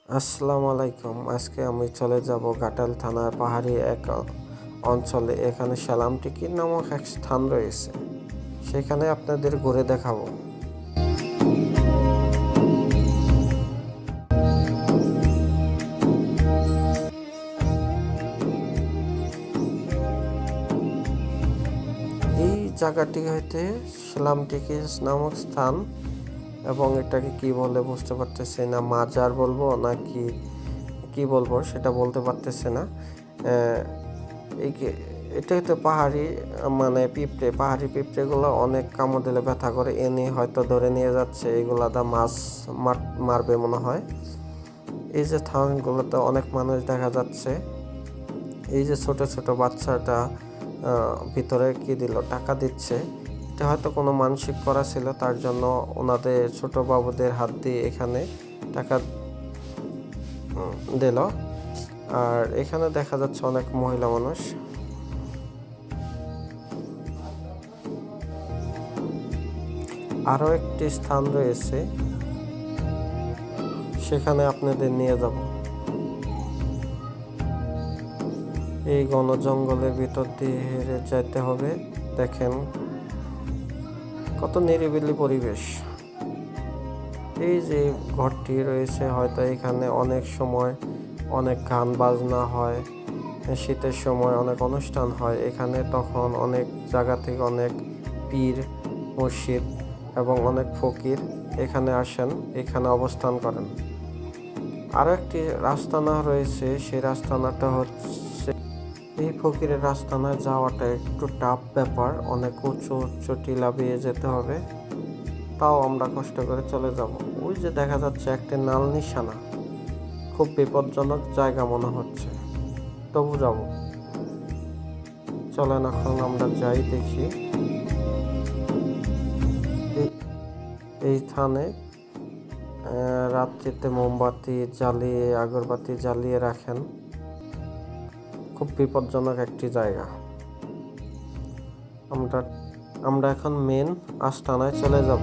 আসসালামু আলাইকুম। আজকে আমি চলে যাব ঘাটাইল থানার পাহাড়ি এক অঞ্চলে। এখানে সেলামটিকি নামক এক স্থান রয়েছে, সেখানে আপনাদের ঘুরে দেখাবো। এই জায়গাটি হইতে সেলামটিকি নামক স্থান, এবং এটাকে কি বলে বুঝতে পারতেছি না, মাজার বলবো নাকি কি বলবো সেটা বলতে পারতেছে না। এই এটা হয়তো পাহাড়ি, মানে পাহাড়ি পিঁপড়েগুলো অনেক কামড় দিলে ব্যথা করে, এনে হয়তো ধরে নিয়ে যাচ্ছে, এগুলা দা মাছ মারবে মনে হয়। এই যে থানগুলোতে অনেক মানুষ দেখা যাচ্ছে। এই যে ছোট ছোট বাচ্চাটা ভিতরে কি দিল, টাকা দিচ্ছে। এটা হয়তো কোনো মানসিক করা ছিল, তার জন্য ওনাদের ছোট বাবুদের হাত দিয়ে এখানে টাকা দিল। আর এখানে দেখা যাচ্ছে অনেক মহিলা মানুষ। আরও একটি স্থান রয়েছে, সেখানে আপনাদের নিয়ে যাব। এই ঘন জঙ্গলের ভিতর দিয়ে হেরে যেতে হবে। দেখেন কত নিরিবিলি পরিবেশ। এই যে ঘরটি রয়েছে, হয়তো এখানে অনেক সময় অনেক গান বাজনা হয়, শীতের সময় অনেক অনুষ্ঠান হয় এখানে। তখন অনেক জায়গা থেকে অনেক পীর, মসজিদ এবং অনেক ফকির এখানে আসেন, এখানে অবস্থান করেন। আরও একটি রাস্তানা রয়েছে, সেই রাস্তানাটা হচ্ছে, এই ফকিরের রাস্তানায় যাওয়াটা একটু টাফ ব্যাপার, অনেক উঁচু উঁচু টিলা বেয়ে যেতে হবে। তাও আমরা কষ্ট করে চলে যাব। ওই যে দেখা যাচ্ছে একটা নাল নিশানা, খুব বিপজ্জনক জায়গা মনে হচ্ছে, তবু যাব। চলেন এখন আমরা যাই, দেখি। এই স্থানে রাত্রিতে মোমবাতি জ্বালিয়ে, আগরবাতি জ্বালিয়ে রাখেন। খুব বিপজ্জনক একটি জায়গা। আমরা এখন মেন আস্তানায় চলে যাব।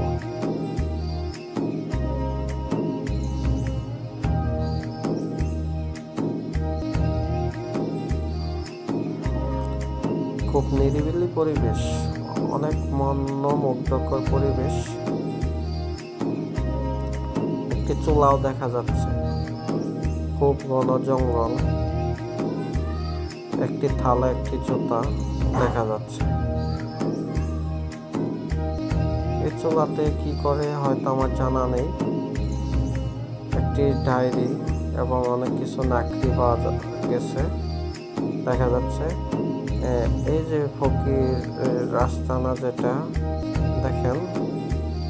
খুব নিরিবিলি পরিবেশ, অনেক মনোমুগ্ধকর পরিবেশ। একটি চুলাও দেখা যাচ্ছে, খুব ঘন জঙ্গল। একটি থালা, একটি জুতা দেখা যাচ্ছে। এই চুলাতে কি করে হয়তো আমার জানা নেই। একটি ডায়েরি এবং অনেক কিছু নাকড়ি পাওয়া গেছে দেখা যাচ্ছে। এই যে ফকির রাস্তানা, যেটা দেখেন,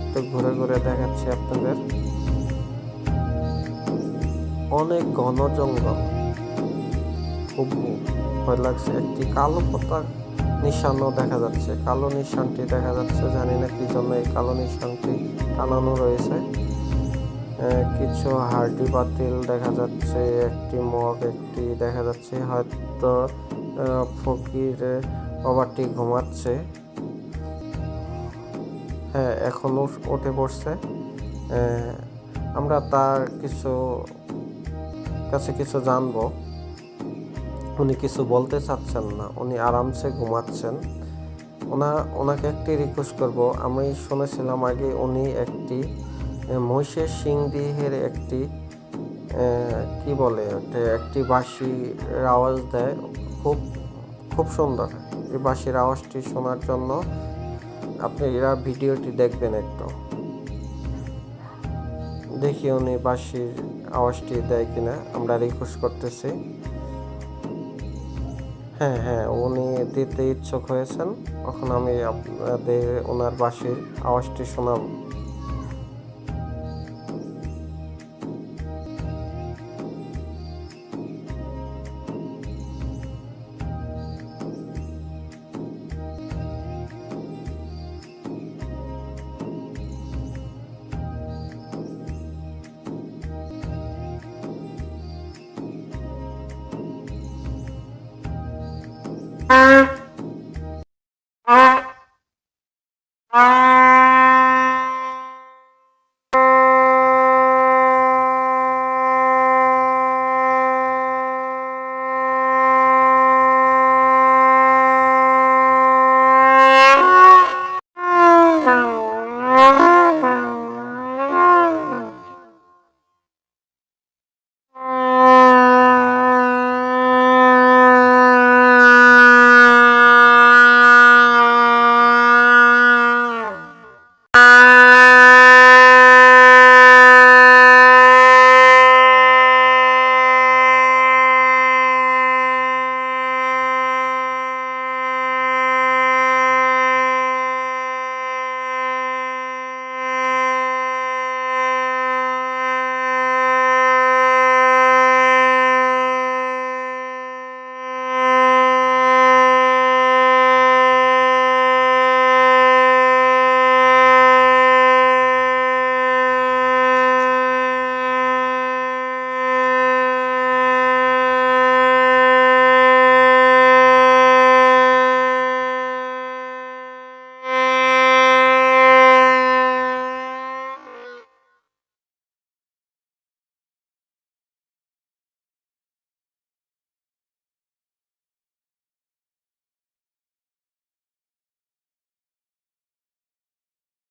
একটু ঘুরে ঘুরে দেখাচ্ছি আপনাদের। অনেক ঘন জঙ্গল, খুব ভয় লাগছে। একটি কালো পতাকা নিশানও দেখা যাচ্ছে, কালো নিশানটি দেখা যাচ্ছে, জানি না কি জন্য এই কালো নিশানটি টানানো রয়েছে। কিছু হার্ডি পাতিল দেখা যাচ্ছে, একটি মগ, একটি দেখা যাচ্ছে হয়তো ফকির বাবাটি ঘুমাচ্ছে। হ্যাঁ, এখন উঠে পড়ছে। আমরা তার কাছে কিছু জানবো। উনি কিছু বলতে চাচ্ছেন না, উনি আরামসে ঘুমাচ্ছেন। ওনাকে একটি রিকোয়েস্ট করব। আমি শুনেছিলাম আগে উনি একটি মহিষের শিং দিয়ের একটি কি বলে একটি বাঁশির আওয়াজ দেয়, খুব খুব সুন্দর। এই বাঁশির আওয়াজটি শোনার জন্য আপনি এরা ভিডিওটি দেখবেন একটু, দেখি উনি বাঁশির আওয়াজটি দেয় কিনা। আমরা রিকোয়েস্ট করতেছি। হ্যাঁ হ্যাঁ, উনি দিতে ইচ্ছুক হয়েছেন। এখন আমি আপনাদের ওনার বাঁশির আওয়াজটি শোনাব।